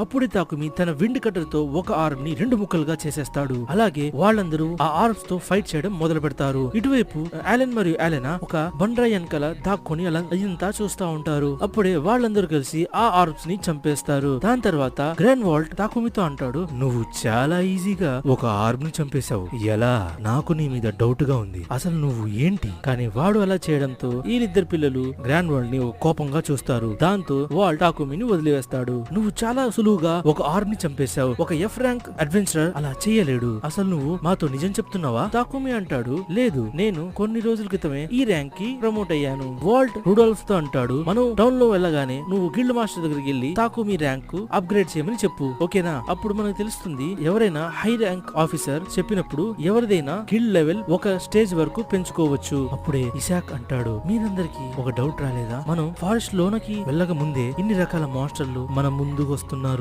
అప్పుడే తాకుమి తన wind cutter తో ఒక ఆర్మ్ ని 2 ముక్కలుగా చేసేస్తాడు. అలాగే వాళ్ళందరూ ఆ ఆర్మ్స్ తో ఫైట్ చేయడం మొదలు పెడతారు. ఇటువైపు ఆలెన్ మరియు ఆలెనా ఒక బండరాయి వెనకాల దాక్కుని అలా అదంతా చూస్తా ఉంటారు. అప్పుడే వాళ్ళందరూ కలిసి ఆ ఆర్మ్స్ ని చంపేస్తారు. దాని తర్వాత గ్రాండ్ వాల్ట్ తాకుమితో అంటాడు, నువ్వు చాలా ఈజీగా ఒక ఆర్మ్ ని చంపేశావు. ఎలా? నాకు నీ మీద డౌట్ గా ఉంది. అసలు నువ్వు ఏంటి? కానీ వాడు అలా చేయడంతో వీళ్ళిద్దరు పిల్లలు గ్రాండ్ వాల్ట్ ని కోపంగా చూస్తారు. దాంతో వాల్ట్ తాకుమిని వదిలివేస్తాడు. నువ్వు చాలా సులువుగా ఒక ఆర్మ్ ని చంపేశావు. ఒక ఎఫ్ ర్యాంక్ అడ్వెంచరర్ అలా చేయలేడు. అసలు నువ్వు మాతో నిజం చెప్తున్నావా? తాకుమి అంటాడు, లేదు, నేను కొన్ని రోజుల క్రితమే ఈ ర్యాంక్ కి ప్రమోట్ అయ్యాను. వాల్ట్ రుడాల్ఫ్ తో అంటాడు, మనం టౌన్ లో వెళ్ళగానే నువ్వు గిల్డ్ మాస్టర్ దగ్గరికి వెళ్ళి తాకుమి ర్యాంక్ అప్గ్రేడ్ చేయమని చెప్పు, ఓకేనా? అప్పుడు మనకు తెలుస్తుంది ఎవరైనా హై ర్యాంక్ ఆఫీసర్ చెప్పినప్పుడు ఎవరిదైనా గిల్డ్ లెవెల్ ఒక స్టేజ్ వరకు పెంచుకోవచ్చు. అప్పుడే ఇసాక్ అంటాడు, మీరందరికి ఒక డౌట్ రాలేదా? మనం ఫారెస్ట్ లోనకి వెళ్ళక ముందే ఇన్ని రకాల మాస్టర్లు మన ముందుకు వస్తున్నారు.